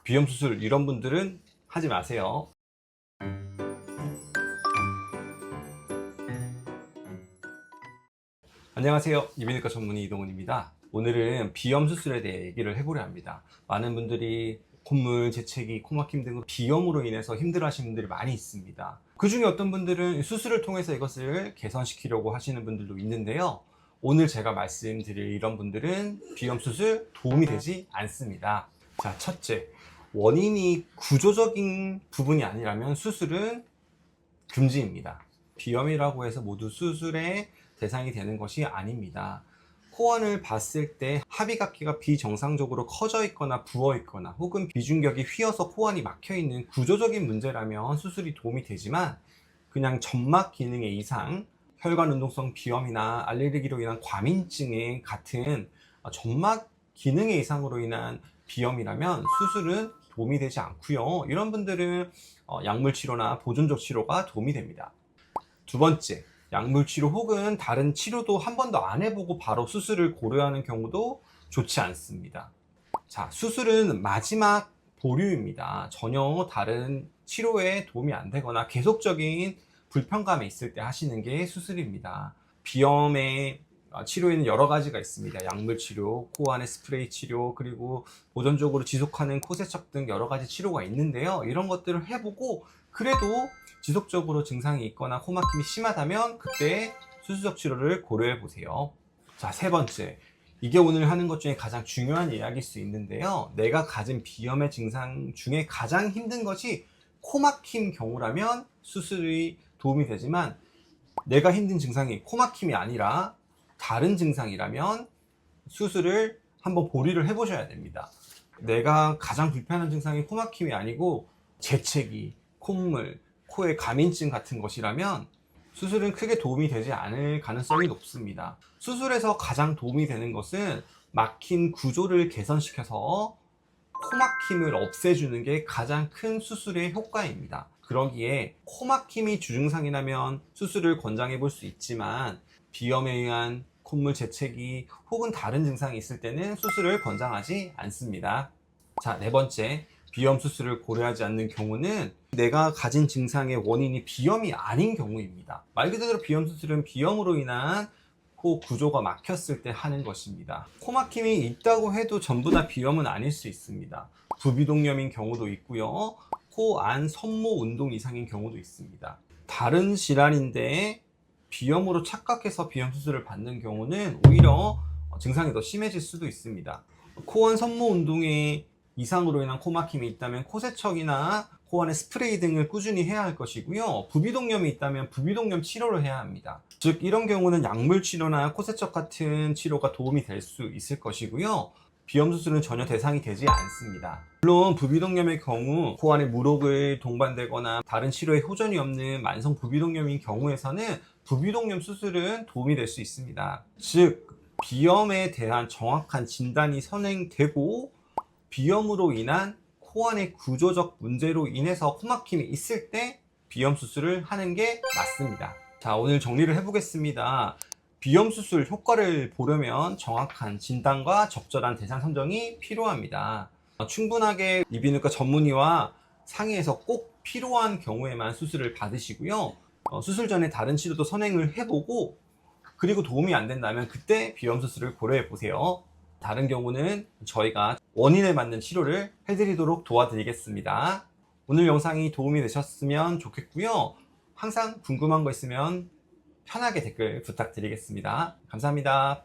비염 수술 이런 분들은 하지 마세요. 안녕하세요. 이비인후과 전문의 이동훈입니다. 오늘은 비염 수술에 대해 얘기를 해보려 합니다. 많은 분들이 콧물, 재채기, 코막힘 등으로 비염으로 인해서 힘들어하시는 분들이 많이 있습니다. 그 중에 어떤 분들은 수술을 통해서 이것을 개선시키려고 하시는 분들도 있는데요. 오늘 제가 말씀드릴 이런 분들은 비염 수술 도움이 되지 않습니다. 자, 첫째, 원인이 구조적인 부분이 아니라면 수술은 금지입니다. 비염이라고 해서 모두 수술의 대상이 되는 것이 아닙니다. 코원을 봤을 때 합의각기가 비정상적으로 커져 있거나 부어 있거나 혹은 비중격이 휘어서 코원이 막혀 있는 구조적인 문제라면 수술이 도움이 되지만, 그냥 점막 기능의 이상, 혈관 운동성 비염이나 알레르기로 인한 과민증의 같은 점막 기능의 이상으로 인한 비염이라면 수술은 도움이 되지 않고요. 이런 분들은 약물 치료나 보존적 치료가 도움이 됩니다. 두 번째, 약물 치료 혹은 다른 치료도 한 번도 안 해보고 바로 수술을 고려하는 경우도 좋지 않습니다. 자, 수술은 마지막 보류입니다. 전혀 다른 치료에 도움이 안 되거나 계속적인 불편감이 있을 때 하시는 게 수술입니다. 비염의 치료에는 여러 가지가 있습니다. 약물 치료, 코 안에 스프레이 치료, 그리고 보존적으로 지속하는 코 세척 등 여러 가지 치료가 있는데요. 이런 것들을 해보고 그래도 지속적으로 증상이 있거나 코막힘이 심하다면 그때 수술적 치료를 고려해 보세요. 자, 세 번째, 이게 오늘 하는 것 중에 가장 중요한 이야기일 수 있는데요. 내가 가진 비염의 증상 중에 가장 힘든 것이 코막힘 경우라면 수술이 도움이 되지만, 내가 힘든 증상이 코막힘이 아니라 다른 증상이라면 수술을 한번 보류를 해 보셔야 됩니다. 내가 가장 불편한 증상이 코막힘이 아니고 재채기, 콧물, 코의 과민증 같은 것이라면 수술은 크게 도움이 되지 않을 가능성이 높습니다. 수술에서 가장 도움이 되는 것은 막힌 구조를 개선시켜서 코막힘을 없애주는 게 가장 큰 수술의 효과입니다. 그러기에 코막힘이 주증상이라면 수술을 권장해 볼 수 있지만, 비염에 의한 콧물 재채기 혹은 다른 증상이 있을 때는 수술을 권장하지 않습니다. 자, 네 번째, 비염 수술을 고려하지 않는 경우는 내가 가진 증상의 원인이 비염이 아닌 경우입니다. 말 그대로 비염 수술은 비염으로 인한 코 구조가 막혔을 때 하는 것입니다. 코막힘이 있다고 해도 전부 다 비염은 아닐 수 있습니다. 부비동염인 경우도 있고요. 코 안 섬모 운동 이상인 경우도 있습니다. 다른 질환인데 비염으로 착각해서 비염 수술을 받는 경우는 오히려 증상이 더 심해질 수도 있습니다. 코안 섬모 운동의 이상으로 인한 코막힘이 있다면 코세척이나 코 안에 스프레이 등을 꾸준히 해야 할 것이고요. 부비동염이 있다면 부비동염 치료를 해야 합니다. 즉, 이런 경우는 약물 치료나 코세척 같은 치료가 도움이 될 수 있을 것이고요. 비염 수술은 전혀 대상이 되지 않습니다. 물론 부비동염의 경우 코 안에 물혹을 동반되거나 다른 치료에 호전이 없는 만성 부비동염인 경우에서는 부비동염 수술은 도움이 될 수 있습니다. 즉, 비염에 대한 정확한 진단이 선행되고 비염으로 인한 코 안의 구조적 문제로 인해서 코막힘이 있을 때 비염 수술을 하는 게 맞습니다. 자, 오늘 정리를 해보겠습니다. 비염 수술 효과를 보려면 정확한 진단과 적절한 대상 선정이 필요합니다. 충분하게 이비인후과 전문의와 상의해서 꼭 필요한 경우에만 수술을 받으시고요. 수술 전에 다른 치료도 선행을 해보고, 그리고 도움이 안 된다면 그때 비염 수술을 고려해 보세요. 다른 경우는 저희가 원인에 맞는 치료를 해드리도록 도와드리겠습니다. 오늘 영상이 도움이 되셨으면 좋겠고요. 항상 궁금한 거 있으면 편하게 댓글 부탁드리겠습니다. 감사합니다.